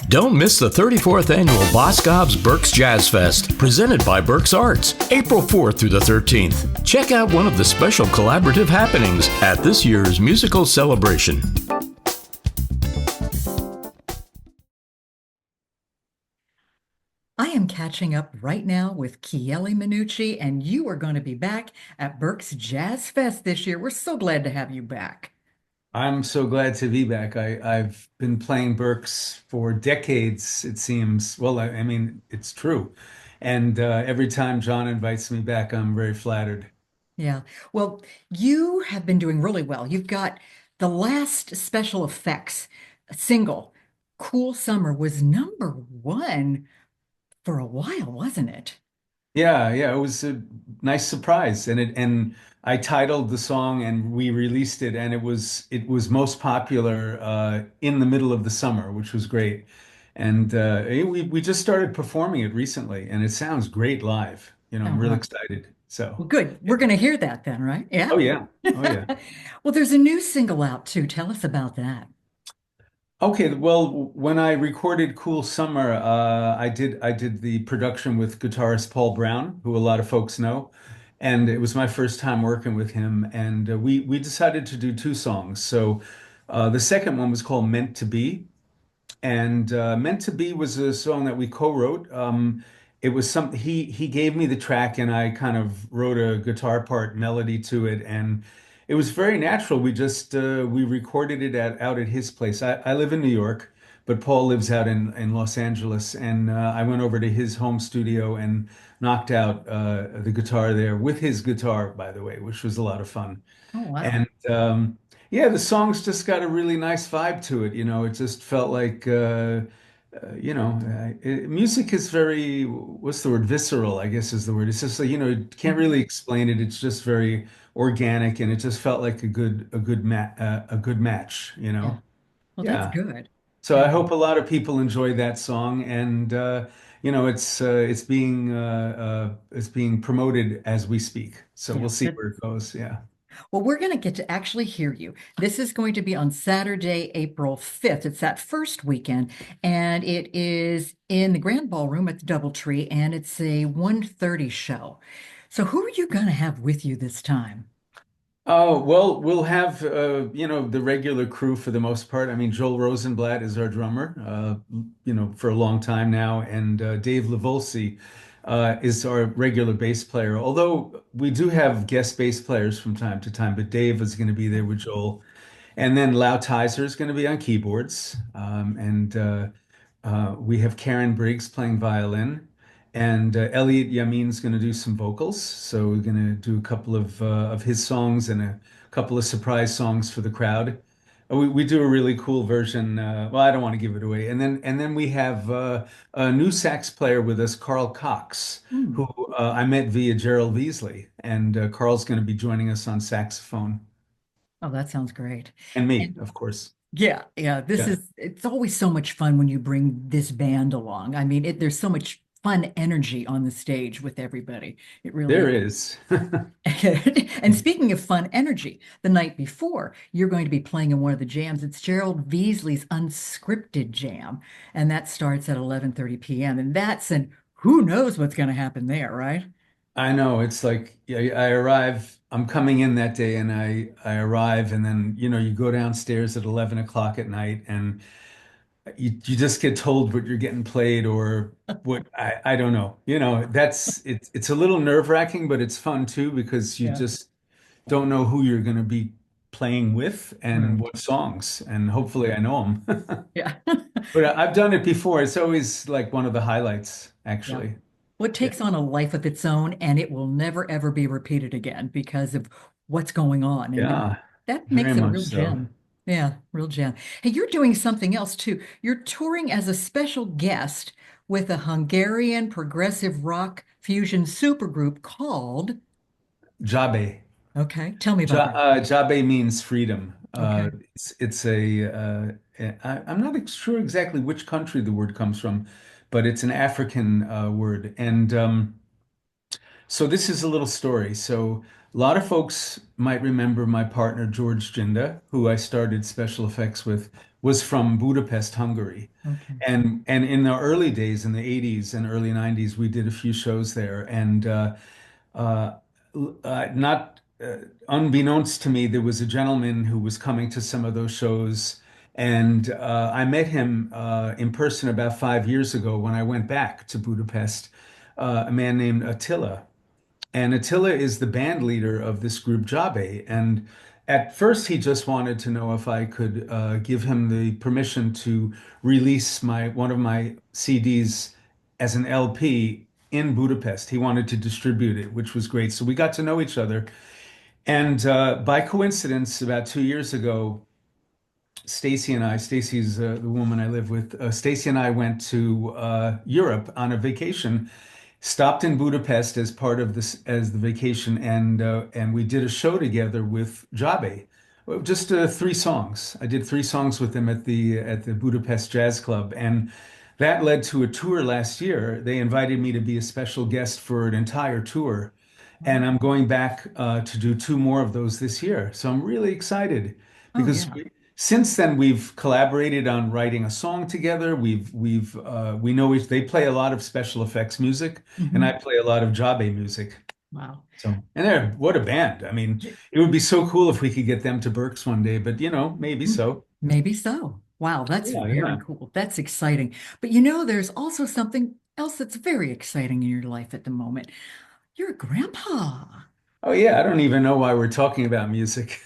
Don't miss the 34th annual Boscov's Berks Jazz Fest, presented by Berks Arts, April 4th through the 13th. Check out one of the special collaborative happenings at this year's musical celebration. I am catching up right now with Chieli Minucci, and you are going to be back at Berks Jazz Fest this year. We're so glad to have you back. I'm so glad to be back. I've been playing Berks for decades, it seems. Well, I mean, it's true. And every time John invites me back, I'm very flattered. Yeah. Well, you have been doing really well. You've got the last special effects single, Cool Summer, was #1 for a while, wasn't it? Yeah, it was a nice surprise. And I titled the song and we released it, and it was most popular in the middle of the summer, which was great. And we just started performing it recently, and it sounds great live. I'm Oh, really well, excited. So, well, good. yeah. We're going to hear that then, right? Yeah. Oh yeah. Oh yeah. Well, there's a new single out too. Tell us about that. Okay, well, when I recorded Cool Summer, I did the production with guitarist Paul Brown, who a lot of folks know, and it was my first time working with him. And we decided to do two songs. So the second one was called Meant to Be, and Meant to Be was a song that we co-wrote. It was some he gave me the track, and I kind of wrote a guitar part melody to it, and it was very natural. We recorded it out at his place. I live in New York, but Paul lives out in Los Angeles, and I went over to his home studio and knocked out the guitar there with his guitar, by the way, which was a lot of fun. Oh, wow. And yeah, the song's just got a really nice vibe to it. It just felt like, music is very, what's the word? Visceral, I guess is the word. It's just like, you can't Mhm. really explain it. It's just very organic, and it just felt like a good match, Yeah. Well, that's Yeah. good. So Yeah. I hope a lot of people enjoy that song, and it's being promoted as we speak. So Yeah. we'll see where it goes. Yeah. Well, we're going to get to actually hear you. This is going to be on Saturday, April 5th. It's that first weekend, and it is in the Grand Ballroom at the DoubleTree, and it's a 1:30 show. So who are you going to have with you this time? Oh, well, we'll have the regular crew for the most part. I mean, Joel Rosenblatt is our drummer, for a long time now, and Dave Levolsi is our regular bass player. Although we do have guest bass players from time to time, but Dave is going to be there with Joel. And then Lau Tizer is going to be on keyboards. And we have Karen Briggs playing violin. And Elliot Yamin's going to do some vocals. So we're going to do a couple of his songs and a couple of surprise songs for the crowd. We do a really cool version. Well, I don't want to give it away. And then we have a new sax player with us, Carl Cox, Hmm. who I met via Gerald Veasley. And Carl's going to be joining us on saxophone. Oh, that sounds great. And me, And of course. yeah, Yeah, it's always so much fun when you bring this band along. I mean, there's so much fun energy on the stage with everybody. It there really is. And speaking of fun energy, the night before, you're going to be playing in one of the jams. It's Gerald Veasley's Unscripted Jam, and that starts at 11:30 p.m. And that's an who knows what's going to happen there, right? I know. It's like, yeah, I arrive, I'm coming in that day, and I arrive, and then you go downstairs at 11 o'clock at night, and you just get told what you're getting played, or what, I don't know. It's a little nerve-wracking, but it's fun too, because you Yeah, just don't know who you're going to be playing with and right. what songs, and hopefully I know them. Yeah. But I've done it before. It's always like one of the highlights, Yeah. actually. Well, it Yeah. takes on a life of its own, and it will never ever be repeated again because of what's going on. And Yeah, that very makes it a much real so. gem. Yeah, real gem. Hey, you're doing something else too. You're touring as a special guest with a Hungarian progressive rock fusion supergroup called, Jabe. okay, tell me about that. Jabe means freedom. Okay. I'm not sure exactly which country the word comes from, but it's an African word. And so this is a little story. So a lot of folks might remember my partner, George Jinda, who I started special effects with was from Budapest, Hungary. Okay. And in the early days, in the 80s and early 90s, we did a few shows there. And uh, not unbeknownst to me, there was a gentleman who was coming to some of those shows. And I met him in person about 5 years ago when I went back to Budapest, a man named Attila. And Attila is the band leader of this group, Jabe. And at first, he just wanted to know if I could give him the permission to release one of my CDs as an LP in Budapest. He wanted to distribute it, which was great. So we got to know each other. And by coincidence, about 2 years ago, Stacy's the woman I live with. Stacy and I went to Europe on a vacation, stopped in Budapest as part of this as the vacation, and we did a show together with Jabe. Just 3 songs. I did 3 songs with them at the Budapest Jazz Club, and that led to a tour last year. They invited me to be a special guest for an entire tour, and I'm going back to do 2 more of those this year. So I'm really excited Oh, because yeah. since then we've collaborated on writing a song together. We know they play a lot of special effects music, and I Hmm. play a lot of Jabe music. Wow. So, and what a band. I mean, J- it would be so cool if we could get them to Berks one day, but maybe so. Maybe so. Wow, that's Yeah, very yeah. cool. That's exciting. But there's also something else that's very exciting in your life at the moment. You're a grandpa. Oh yeah, I don't even know why we're talking about music.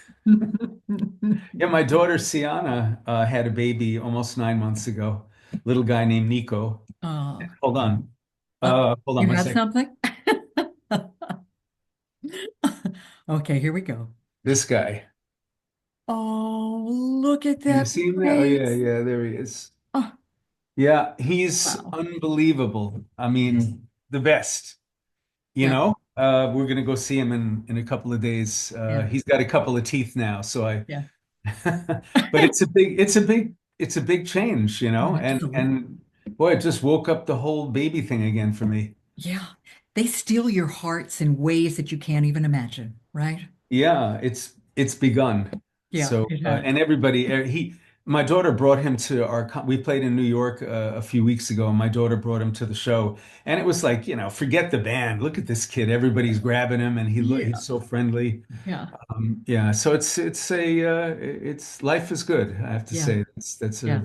Yeah, my daughter Sienna had a baby almost 9 months ago. Little guy named Nico. Uh, Hold on. uh, Hold on you one have second. something? Okay, here we go. This guy. Oh, look at Can you that see him there? Oh yeah, face. yeah, there he is. Oh, Yeah, he's wow. unbelievable. I mean, the best. Yeah, We're gonna go see him in a couple of days. yeah, He's got a couple of teeth now, yeah. but it's a big change, Absolutely. and boy, it just woke up the whole baby thing again for me. Yeah. They steal your hearts in ways that you can't even imagine, right? Yeah, it's begun. Yeah, So it has. and everybody my daughter brought him to we played in New York a few weeks ago, and my daughter brought him to the show, and it was like, forget the band. Look at this kid. Everybody's grabbing him, and he's Yeah, so friendly. yeah, Yeah, so it's life is good, I have to yeah, say. yeah,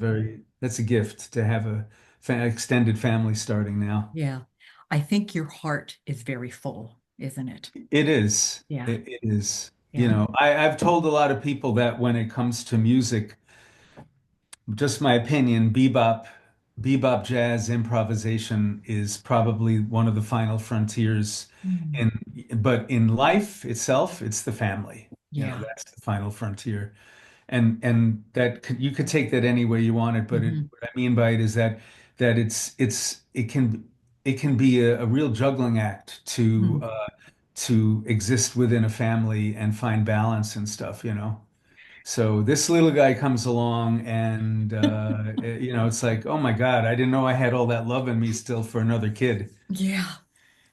That's a gift to have a fa extended family starting now. yeah. I think your heart is very full, isn't it? It is. Yeah, It is. yeah. I've told a lot of people that when it comes to music, just my opinion, bebop jazz improvisation is probably one of the final frontiers Mm. in, but in life itself, it's the family. Yeah. That's the final frontier. And you could take that any way you want it, but Hmm. what I mean by it is that it can be a real juggling act Hmm. to exist within a family and find balance and stuff. So this little guy comes along, and it's like, oh my God, I didn't know I had all that love in me still for another kid. Yeah,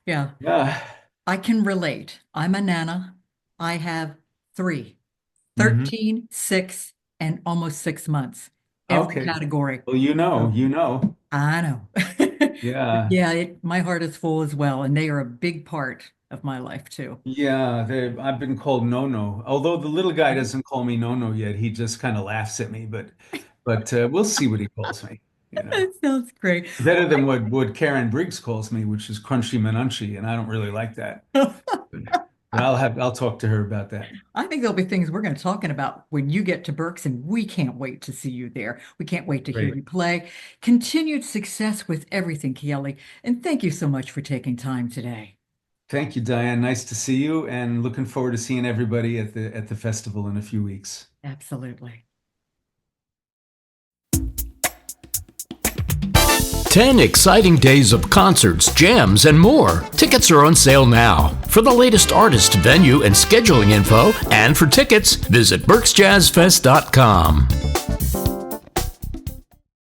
yeah. Yeah. I can relate. I'm a nana. I have three, Hmm. 13, 6, and almost 6 months. Every Okay. category. Well, So you know. I know. Yeah. Yeah, my heart is full as well, and they are a big part of my life too. Yeah, I've been called No No. Although the little guy doesn't call me No No yet, he just kind of laughs at me. But we'll see what he calls me. You know, That sounds great. better than what Karen Briggs calls me, which is Crunchy Manunchy, and I don't really like that. But I'll talk to her about that. I think there'll be things we're going to talking about when you get to Berks, and we can't wait to see you there. We can't wait to hear Great. you play. Continued success with everything, Chieli, and thank you so much for taking time today. Thank you, Diane. Nice to see you, and looking forward to seeing everybody at the festival in a few weeks. Absolutely. 10 exciting days of concerts, jams, and more. Tickets are on sale now. For the latest artist, venue, and scheduling info, and for tickets, visit berksjazzfest.com.